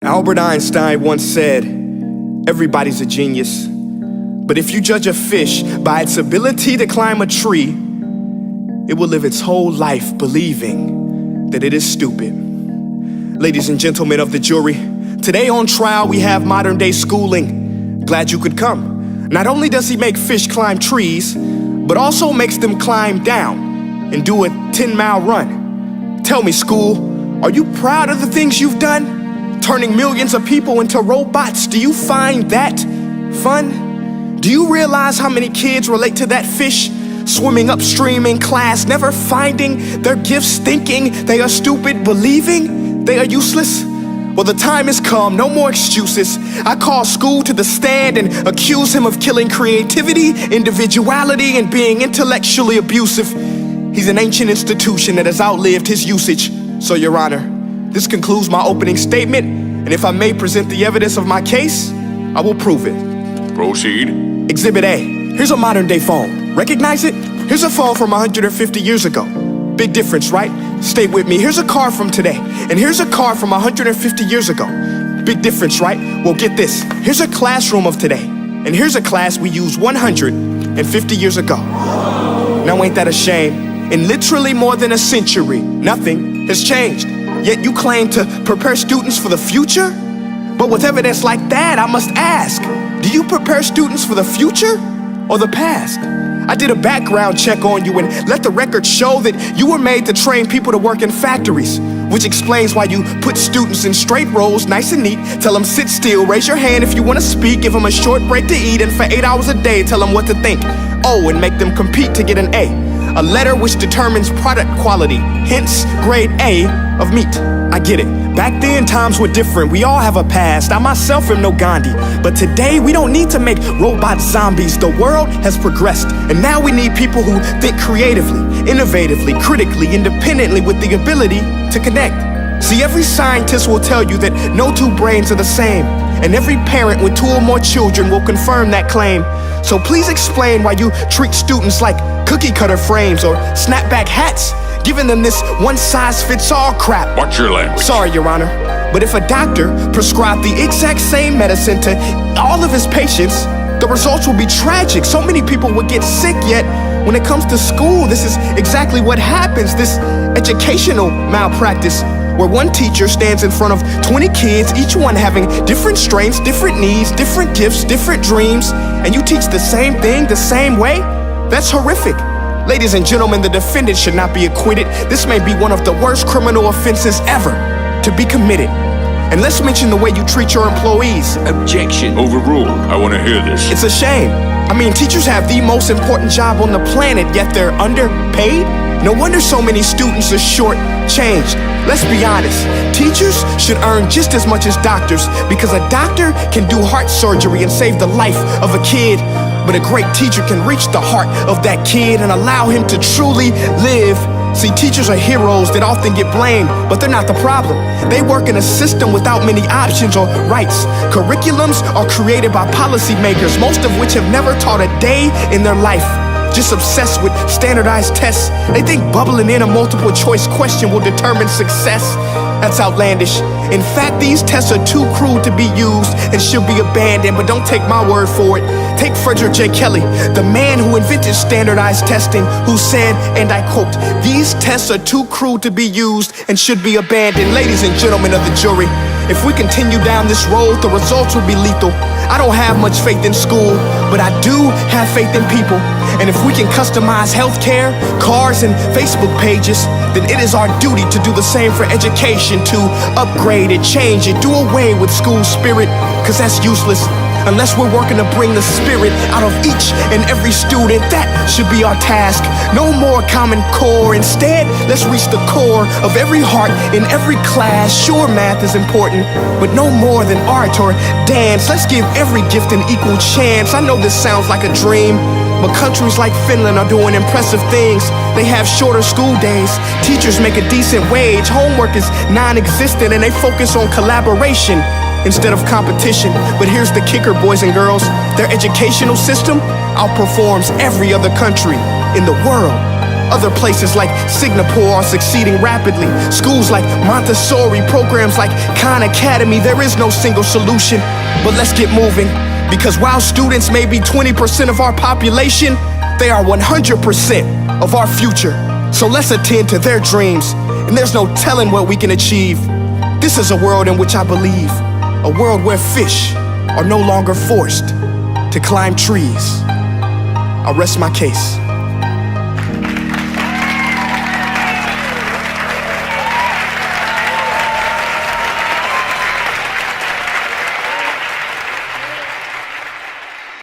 Albert Einstein once said, "Everybody's a genius, but if you judge a fish by its ability to climb a tree, it will live its whole life believing that it is stupid." Ladies and gentlemen of the jury, today on trial we have modern day schooling. Glad you could come. Not only does he make fish climb trees, but also makes them climb down and do a 10-mile run. Tell me, school, are you proud of the things you've done? Turning millions of people into robots, do you find that fun? Do you realize how many kids relate to that fish swimming upstream in class, never finding their gifts, thinking they are stupid, believing they are useless? Well, the time has come, no more excuses. I call school to the stand and accuse him of killing creativity, individuality, and being intellectually abusive. He's an ancient institution that has outlived his usage. So, Your Honor, this concludes my opening statement, and if I may present the evidence of my case, I will prove it. Proceed. Exhibit A. Here's a modern day phone. Recognize it? Here's a phone from 150 years ago. Big difference, right? Stay with me. Here's a car from today, and here's a car from 150 years ago. Big difference, right? Well, get this. Here's a classroom of today, and here's a class we used 150 years ago. Now, ain't that a shame? In literally more than a century, nothing has changed. Yet you claim to prepare students for the future? But with evidence like that, I must ask, do you prepare students for the future or the past? I did a background check on you and let the record show that you were made to train people to work in factories, which explains why you put students in straight rows, nice and neat, tell them sit still, raise your hand if you want to speak, give them a short break to eat, and for 8 hours a day, tell them what to think. Oh, and make them compete to get an A letter which determines product quality, hence grade A of meat. I get it. Back then, times were different. We all have a past. I myself am no Gandhi. But today, we don't need to make robot zombies. The world has progressed, and now we need people who think creatively, innovatively, critically, independently, with the ability to connect. See, every scientist will tell you that no two brains are the same, and every parent with 2 or more children will confirm that claim. So please explain why you treat students like cookie cutter frames or snapback hats, giving them this one-size-fits-all crap. Watch your language. Sorry, Your Honor, but if a doctor prescribed the exact same medicine to all of his patients, the results will be tragic. So many people would get sick, yet when it comes to school, this is exactly what happens, this educational malpractice, where one teacher stands in front of 20 kids, each one having different strengths, different needs, different gifts, different dreams, and you teach the same thing the same way? That's horrific. Ladies and gentlemen, the defendant should not be acquitted. This may be one of the worst criminal offenses ever to be committed. And let's mention the way you treat your employees. Objection. Overruled. I want to hear this. It's a shame. I mean, teachers have the most important job on the planet, yet they're underpaid? No wonder so many students are short-changed. Let's be honest, teachers should earn just as much as doctors, because a doctor can do heart surgery and save the life of a kid, but a great teacher can reach the heart of that kid and allow him to truly live. See, teachers are heroes that often get blamed, but they're not the problem. They work in a system without many options or rights. Curriculums are created by policymakers, most of which have never taught a day in their life. Just obsessed with standardized tests. They think bubbling in a multiple choice question will determine success. That's outlandish. In fact, these tests are too crude to be used and should be abandoned, but don't take my word for it. Take Frederick J. Kelly, the man who invented standardized testing, who said, and I quote, "These tests are too crude to be used and should be abandoned." Ladies and gentlemen of the jury, if we continue down this road, the results will be lethal. I don't have much faith in school, but I do have faith in people. And if we can customize healthcare, cars, and Facebook pages, then it is our duty to do the same for education, to upgrade it, change it, do away with school spirit, because that's useless. Unless we're working to bring the spirit out of each and every student, that should be our task. No more Common Core. Instead, let's reach the core of every heart in every class. Sure, math is important, but no more than art or dance. Let's give every gift an equal chance. I know this sounds like a dream, but countries like Finland are doing impressive things. They have shorter school days. Teachers make a decent wage. Homework is non-existent, and they focus on collaboration instead of competition. But here's the kicker, boys and girls. Their educational system outperforms every other country in the world. Other places like Singapore are succeeding rapidly. Schools like Montessori, programs like Khan Academy. There is no single solution, but let's get moving. Because while students may be 20% of our population, they are 100% of our future. So let's attend to their dreams, and there's no telling what we can achieve. This is a world in which I believe, a world where fish are no longer forced to climb trees. I rest my case.